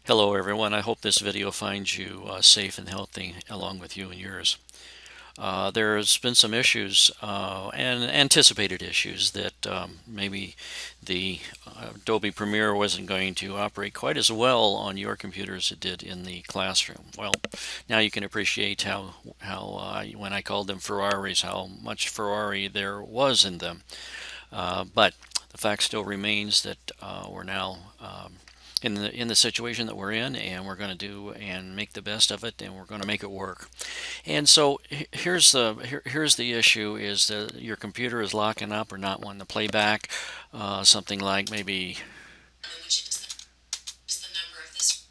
Hello everyone, I hope this video finds you safe and healthy along with you and yours. There's been some issues and anticipated issues that maybe the Adobe Premiere wasn't going to operate quite as well on your computer as it did in the classroom. Well, now you can appreciate how when I called them Ferraris, how much Ferrari there was in them. But the fact still remains that we're now in the situation that we're in, and we're going to do and make the best of it, and we're going to make it work. And so here's the issue: is that your computer is locking up or not wanting to play back something like maybe. Which is the number of this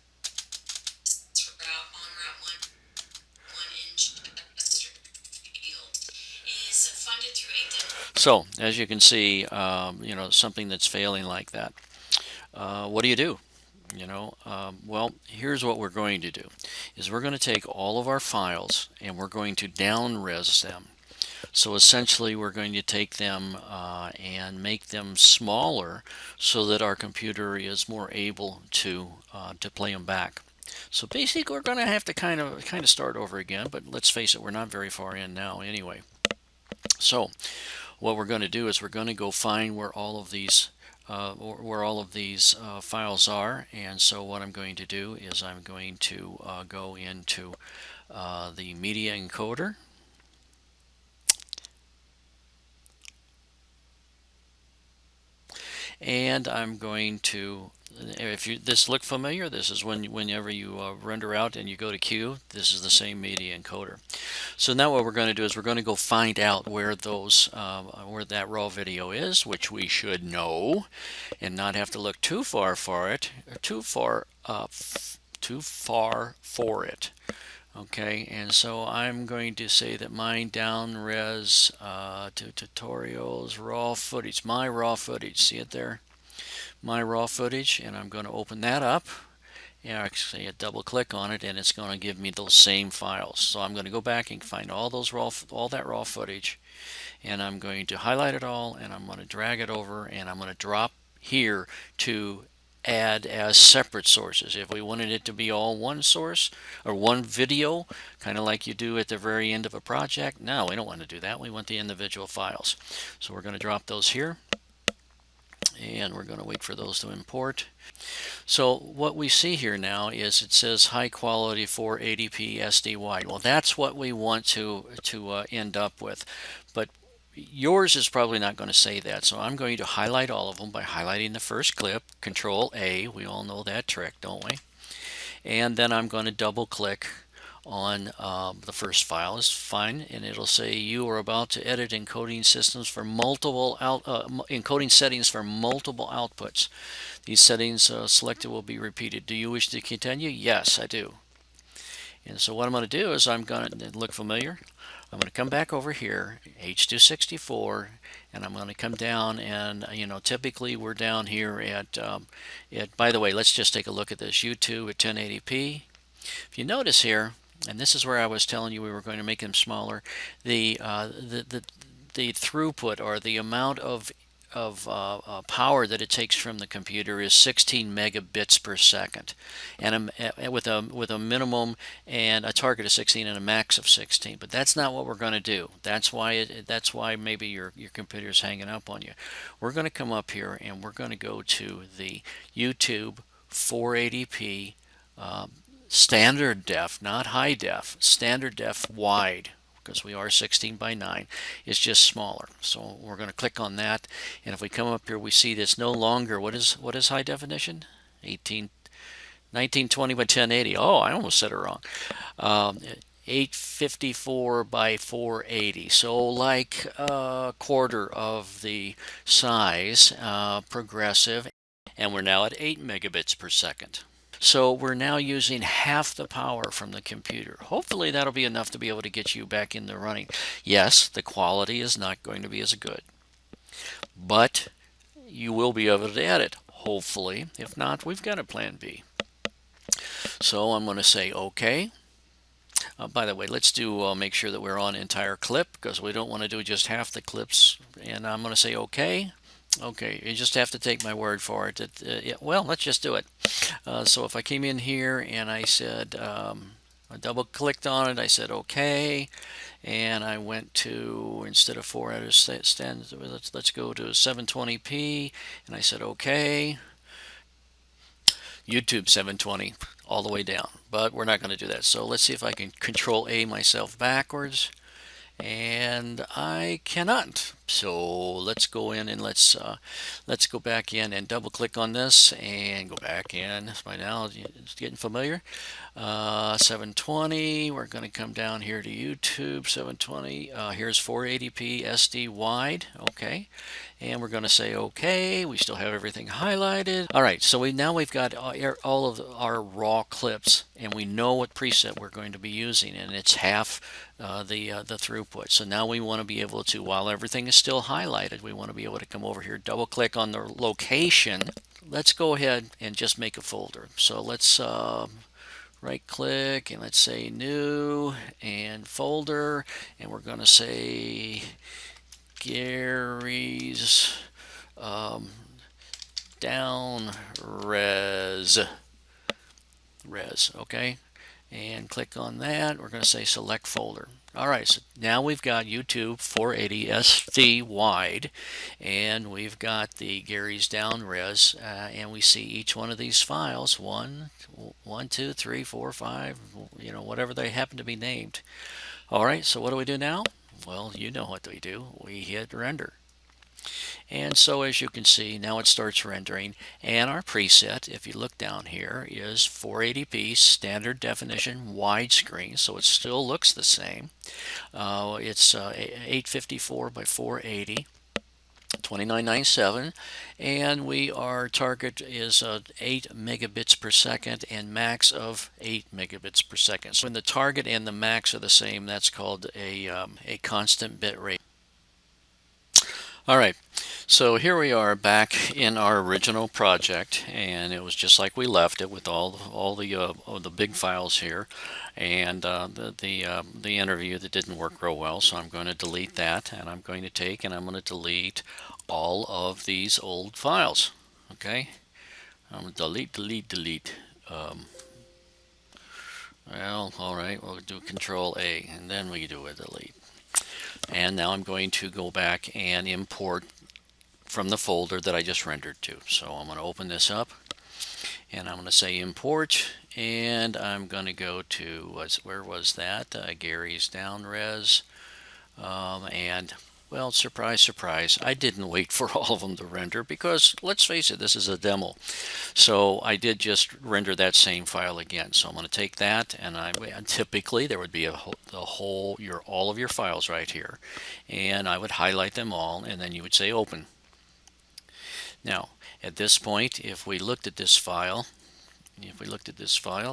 route on Route 1 in Chesterfield is funded through a. So as you can see, something that's failing like that. What do you do? Well, here's what we're going to do is we're going to take all of our files and we're going to down res them. So essentially we're going to take them and make them smaller so that our computer is more able to play them back. So basically we're going to have to kind of start over again, but let's face it, we're not very far in now anyway. So what we're going to do is we're going to go find where all of these files are. And so what I'm going to do is I'm going to go into the media encoder. And I'm going to, if this look familiar, this is whenever you render out and you go to Q, this is the same media encoder. So now what we're going to do is we're going to go find out where where that raw video is, which we should know, and not have to look too far for it, or too far for it. Okay, and so I'm going to say that mine down res to tutorials, raw footage, my raw footage. See it there? My raw footage, and I'm going to open that up. And actually, I double click on it, and it's going to give me those same files. So I'm going to go back and find all that raw footage, and I'm going to highlight it all, and I'm going to drag it over, and I'm going to drop here to add as separate sources. If we wanted it to be all one source or one video, kind of like you do at the very end of a project, no, we don't want to do that. We want the individual files. So we're going to drop those here, and we're going to wait for those to import. So what we see here now is it says high quality 480p SD wide. Well, that's what we want to end up with, but yours is probably not going to say that. So I'm going to highlight all of them by highlighting the first clip, Control A. We all know that trick, don't we? And then I'm going to double click on the first file is fine, and it'll say you are about to edit encoding systems for encoding settings for multiple outputs. These settings selected will be repeated. Do you wish to continue? Yes, I do. And so what I'm going to do is I'm going to look familiar. I'm going to come back over here, H264, and I'm going to come down, and typically we're down here by the way, let's just take a look at this, YouTube at 1080p. If you notice here, and this is where I was telling you we were going to make them smaller, the throughput, or the amount of power that it takes from the computer, is 16 megabits per second, and with a minimum and a target of 16 and a max of 16. But that's not what we're going to do. That's why maybe your computer's hanging up on you. We're going to come up here and we're going to go to the YouTube 480p standard def, not high def, standard def wide, because we are 16 by 9, is just smaller. So we're going to click on that, and if we come up here, we see this no longer, what is high definition? 1920 by 1080. Oh, I almost said it wrong. 854 by 480, so like a quarter of the size, progressive, and we're now at 8 megabits per second. So we're now using half the power from the computer. Hopefully that'll be enough to be able to get you back in the running. Yes, the quality is not going to be as good, but you will be able to edit, hopefully. If not, we've got a plan B. So I'm going to say OK. By the way, let's make sure that we're on entire clip, because we don't want to do just half the clips. And I'm going to say OK. Okay, you just have to take my word for it. Yeah, well, let's just do it. So if I came in here and I said, I double clicked on it, I said okay, and I went to, instead of 4 out of stands, let's go to 720p, and I said okay. YouTube 720 all the way down, but we're not going to do that. So let's see if I can control A myself backwards, and I cannot. So let's go in and let's go back in and double click on this and go back in. By now it's getting familiar. 720, we're going to come down here to YouTube 720. Here's 480p SD wide. Okay, and we're going to say okay. We still have everything highlighted. All right, so we've got all of our raw clips, and we know what preset we're going to be using, and it's half the throughput. So now we want to be able to, while everything is still highlighted, we want to be able to come over here, double click on the location. Let's go ahead and just make a folder. So let's right click and let's say new and folder, and we're going to say Gary's down res, okay, and click on that. We're going to say select folder. All right, so now we've got YouTube 480 SD wide, and we've got the Gary's down res, and we see each one of these files, one, two, three, four, five, whatever they happen to be named. All right, so what do we do now? Well, you know what we do. We hit render. And so as you can see, now it starts rendering, and our preset, if you look down here, is 480p standard definition widescreen, so it still looks the same. It's 854 by 480. 2997, and our target is 8 megabits per second and max of 8 megabits per second. So when the target and the max are the same, that's called a constant bit rate. All right, so here we are back in our original project, and it was just like we left it with all the big files here, and the interview that didn't work real well. So I'm going to delete that, and I'm going to delete all of these old files. Okay, I'm going to delete. Well, all right, we'll do Control A, and then we do a delete. And now I'm going to go back and import from the folder that I just rendered to. So I'm going to open this up, and I'm going to say import, and I'm going to go to, where was that? Gary's down res, and well, surprise, surprise, I didn't wait for all of them to render because, let's face it, this is a demo. So I did just render that same file again. So I'm going to take that, and typically there would be all of your files right here, and I would highlight them all, and then you would say open. Now, at this point, if we looked at this file,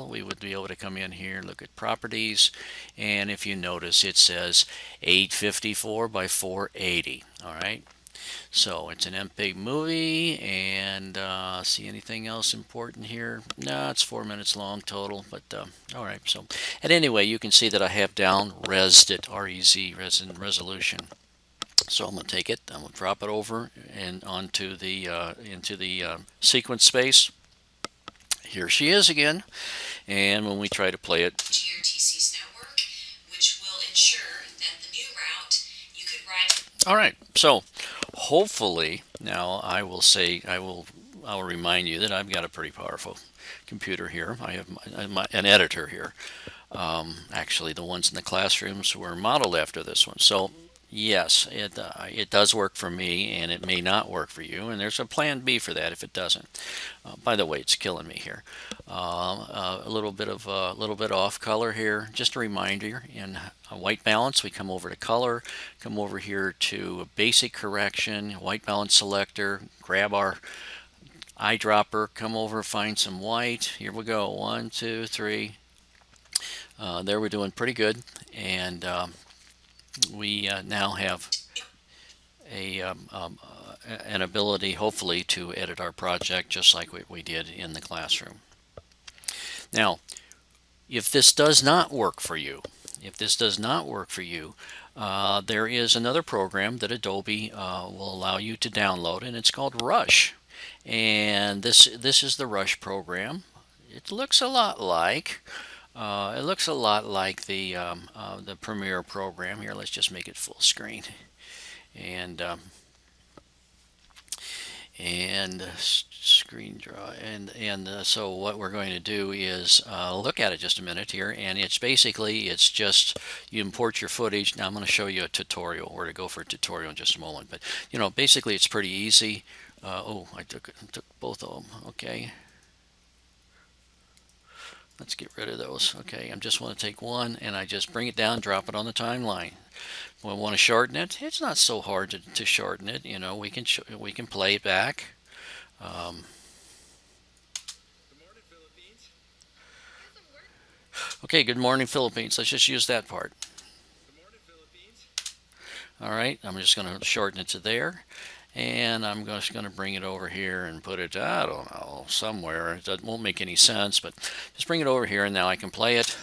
we would be able to come in here and look at properties, and if you notice, it says 854 by 480. All right, so it's an MPEG movie, and see anything else important here? No, it's 4 minutes long total, but all right. So, and anyway, you can see that I have down resed it, R-E-Z, resolution. So I'm going to take it, I'm going to drop it over and onto the into the sequence space. Here she is again, and when we try to play it, to your TC's network, which will ensure that the new route you could ride. All right, so hopefully now I'll remind you that I've got a pretty powerful computer here. I have an editor here. Actually, the ones in the classrooms were modeled after this one. So yes, it does work for me, and it may not work for you, and there's a plan B for that if it doesn't. By the way, it's killing me here. A little bit off color here. Just a reminder, in white balance, we come over to color, come over here to basic correction, white balance selector, grab our eyedropper, come over, find some white. Here we go. 1, 2, 3. There we're doing pretty good, and we now have an ability, hopefully, to edit our project just like we did in the classroom. Now, if this does not work for you, there is another program that Adobe will allow you to download, and it's called Rush. And this is the Rush program. It looks a lot like the Premiere program. Here, let's just make it full screen, and screen draw, so what we're going to do is look at it just a minute here, and it's just you import your footage. Now I'm going to show you a tutorial where to go for a tutorial in just a moment, but basically it's pretty easy. Oh, I took both of them. Okay, let's get rid of those. Okay, I just want to take one and I just bring it down, drop it on the timeline. We want to shorten it. It's not so hard to shorten it. We can play it back. Okay, good morning, Philippines. Let's just use that part. All right, I'm just going to shorten it to there. And I'm just going to bring it over here and put it, I don't know, somewhere. It won't make any sense, but just bring it over here, and now I can play it.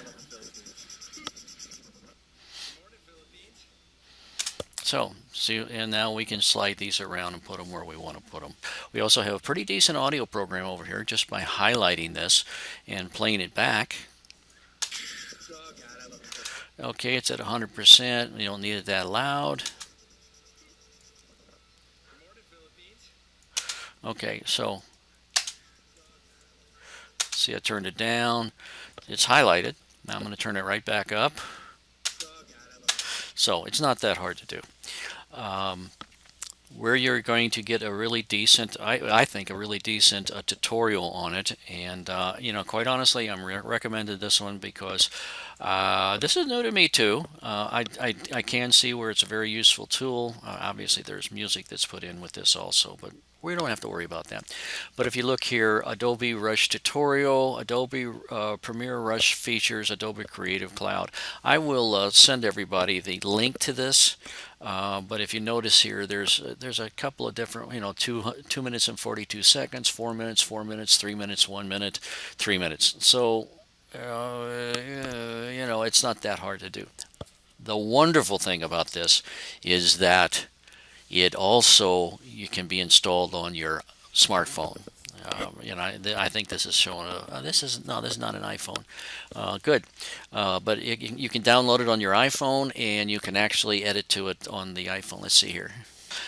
So, see, and now we can slide these around and put them where we want to put them. We also have a pretty decent audio program over here just by highlighting this and playing it back. Okay, it's at 100%. You don't need it that loud. Okay, so see, I turned it down. It's highlighted. Now I'm going to turn it right back up. So it's not that hard to do. Where you're going to get a really decent, I think, a really decent tutorial on it. And, quite honestly, I'm recommended this one because this is new to me too. I can see where it's a very useful tool. Obviously, there's music that's put in with this also, but we don't have to worry about that. But if you look here, Adobe Rush tutorial, Adobe Premiere Rush features, Adobe Creative Cloud. I will send everybody the link to this. But if you notice here, there's a couple of different, 2 minutes and 42 seconds, 4 minutes, 4 minutes, 3 minutes, 1 minute, 3 minutes. So, it's not that hard to do. The wonderful thing about this is that you can be installed on your smartphone. I think this is showing this is not an iPhone. Good, but you can download it on your iPhone, and you can actually edit to it on the iPhone. Let's see here.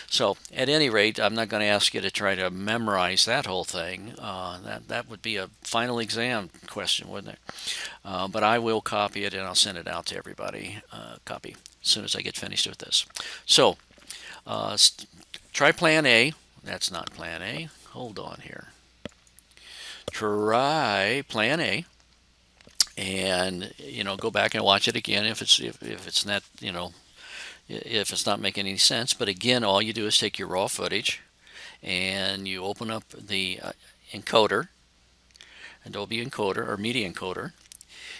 So at any rate, I'm not going to ask you to try to memorize that whole thing. That would be a final exam question, wouldn't it? But I will copy it and I'll send it out to everybody. Copy as soon as I get finished with this. So try Plan A. That's not Plan A. Hold on here. Try Plan A, and go back and watch it again if it's not if it's not making any sense. But again, all you do is take your raw footage and you open up the encoder, Adobe encoder or media encoder.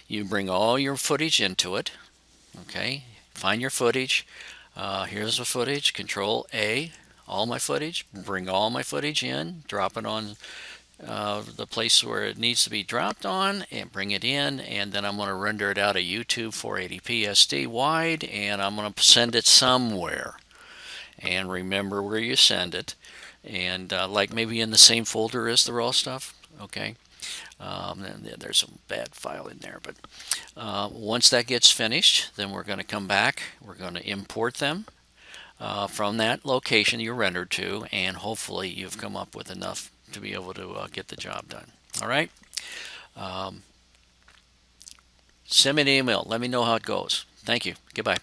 You bring all your footage into it. Okay, find your footage. Here's the footage. Control A, all my footage. Bring all my footage in. Drop it on the place where it needs to be dropped on, and bring it in, and then I'm going to render it out of YouTube 480p SD wide, and I'm going to send it somewhere. And remember where you send it, and like maybe in the same folder as the raw stuff. Okay, and there's some bad file in there, but once that gets finished, then we're going to come back. We're going to import them from that location you rendered to, and hopefully you've come up with enough to be able to get the job done. All right. Send me an email. Let me know how it goes. Thank you. Goodbye.